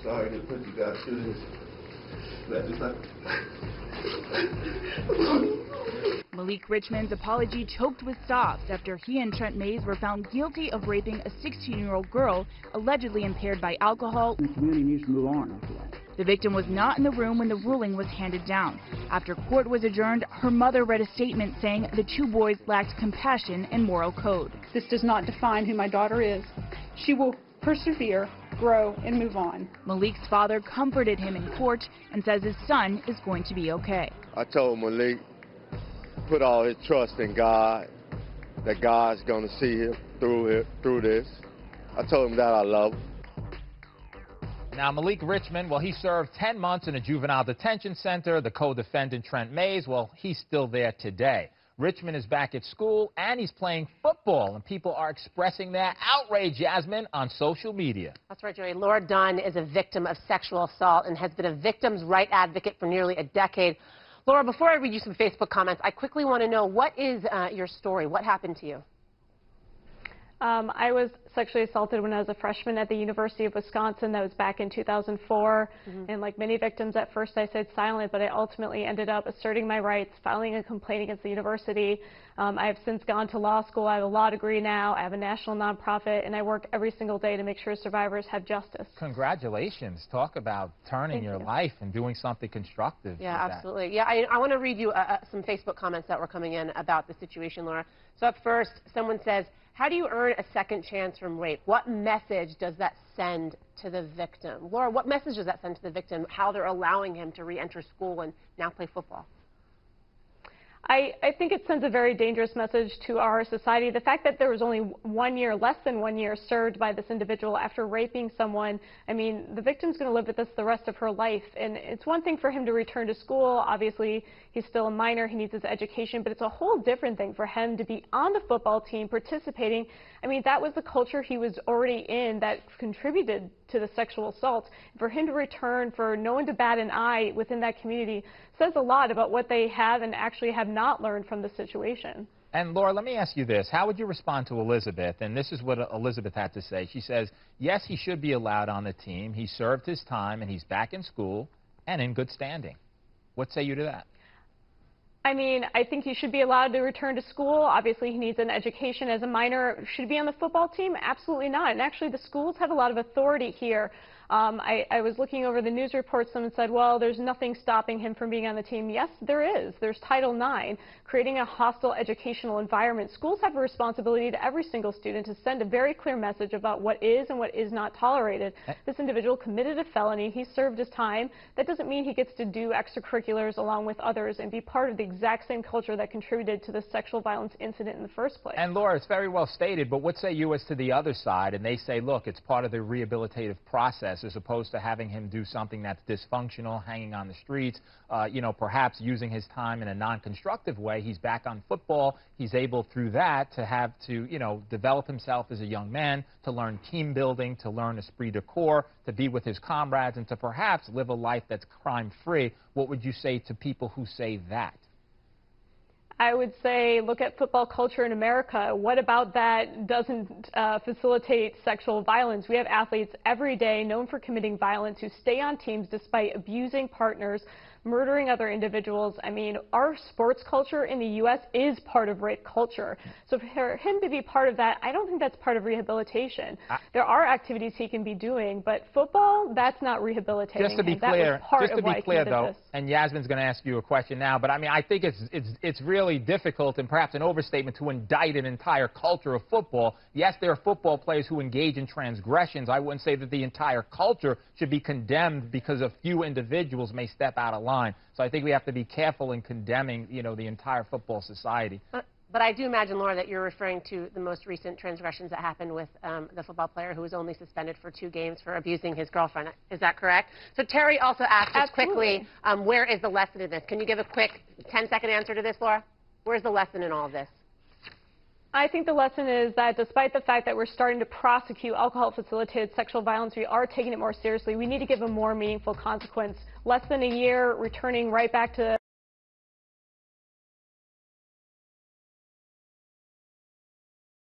Sorry to put you guys through this. But it's like... Malik Richmond's apology choked with sobs after he and Trent Mays were found guilty of raping a 16-year-old girl, allegedly impaired by alcohol. The community needs to move on after that. The victim was not in the room when the ruling was handed down. After court was adjourned, her mother read a statement saying the two boys lacked compassion and moral code. This does not define who my daughter is. She will persevere, grow, and move on. Malik's father comforted him in court and says his son is going to be okay. I told Malik, put all his trust in God, that God's going to see him through this. I told him that I love him. Now, Malik Richmond, well, he served 10 months in a juvenile detention center. The co-defendant, Trent Mays, well, he's still there today. Richmond is back at school, and he's playing football, and people are expressing their outrage, Yasmin, on social media. That's right, Joey. Laura Dunn is a victim of sexual assault and has been a victim's right advocate for nearly a decade. Laura, before I read you some Facebook comments, I quickly want to know, what is your story? What happened to you? I was sexually assaulted when I was a freshman at the University of Wisconsin. That was back in 2004. And like many victims, at first I stayed silent, but I ultimately ended up asserting my rights, filing a complaint against the university. I have since gone to law school. I have a law degree now. I have a national nonprofit, and I work every single day to make sure survivors have justice. Congratulations. Talk about turning your life and doing something constructive. Yeah, absolutely. Yeah, I want to read you some Facebook comments that were coming in about the situation, Laura. So up first, someone says, how do you earn a second chance from rape? What message does that send to the victim? Laura, what message does that send to the victim, how they're allowing him to re-enter school and now play football? I think it sends a very dangerous message to our society. The fact that there was only 1 year, less than 1 year, served by this individual after raping someone, I mean, the victim's going to live with this the rest of her life. And it's one thing for him to return to school. Obviously, he's still a minor. He needs his education. But it's a whole different thing for him to be on the football team, participating. I mean, that was the culture he was already in that contributed to the sexual assault. For him to return, for no one to bat an eye within that community, says a lot about what they have and actually have not learned from the situation. And Laura, let me ask you this. How would you respond to Elizabeth? And this is what Elizabeth had to say. She says, yes, he should be allowed on the team. He served his time, and he's back in school and in good standing. What say you to that? I mean, I think he should be allowed to return to school. Obviously, he needs an education as a minor. Should he be on the football team? Absolutely not. And actually, the schools have a lot of authority here. I was looking over the news reports. Someone said, well, there's nothing stopping him from being on the team. Yes, there is. There's Title IX, creating a hostile educational environment. Schools have a responsibility to every single student to send a very clear message about what is and what is not tolerated. This individual committed a felony. He served his time. That doesn't mean he gets to do extracurriculars along with others and be part of the exact same culture that contributed to the sexual violence incident in the first place. And Laura, it's very well stated, but what say you as to the other side? And they say, look, it's part of the rehabilitative process, as opposed to having him do something that's dysfunctional, hanging on the streets, you know, perhaps using his time in a non-constructive way. He's back on football. He's able through that to have to, you know, develop himself as a young man, to learn team building, to learn esprit de corps, to be with his comrades, and to perhaps live a life that's crime-free. What would you say to people who say that? I would say, look at football culture in America. What about that doesn't facilitate sexual violence? We have athletes every day known for committing violence who stay on teams despite abusing partners, murdering other individuals. I mean, our sports culture in the U.S. is part of rape culture. So for him to be part of that, I don't think that's part of rehabilitation. There are activities he can be doing, but football, that's not rehabilitating. Just to be clear, though, and Yasmin's going to ask you a question now, but I mean, I think it's really difficult and perhaps an overstatement to indict an entire culture of football. Yes, there are football players who engage in transgressions. I wouldn't say that the entire culture should be condemned because a few individuals may step out of line. So I think we have to be careful in condemning, you know, the entire football society. But I do imagine, Laura, that you're referring to the most recent transgressions that happened with the football player who was only suspended for 2 games for abusing his girlfriend. Is that correct? So Terry also asked us quickly, where is the lesson in this? Can you give a quick 10-second answer to this, Laura? Where's the lesson in all of this? I think the lesson is that despite the fact that we're starting to prosecute alcohol-facilitated sexual violence, we are taking it more seriously. We need to give a more meaningful consequence. Less than a year, returning right back to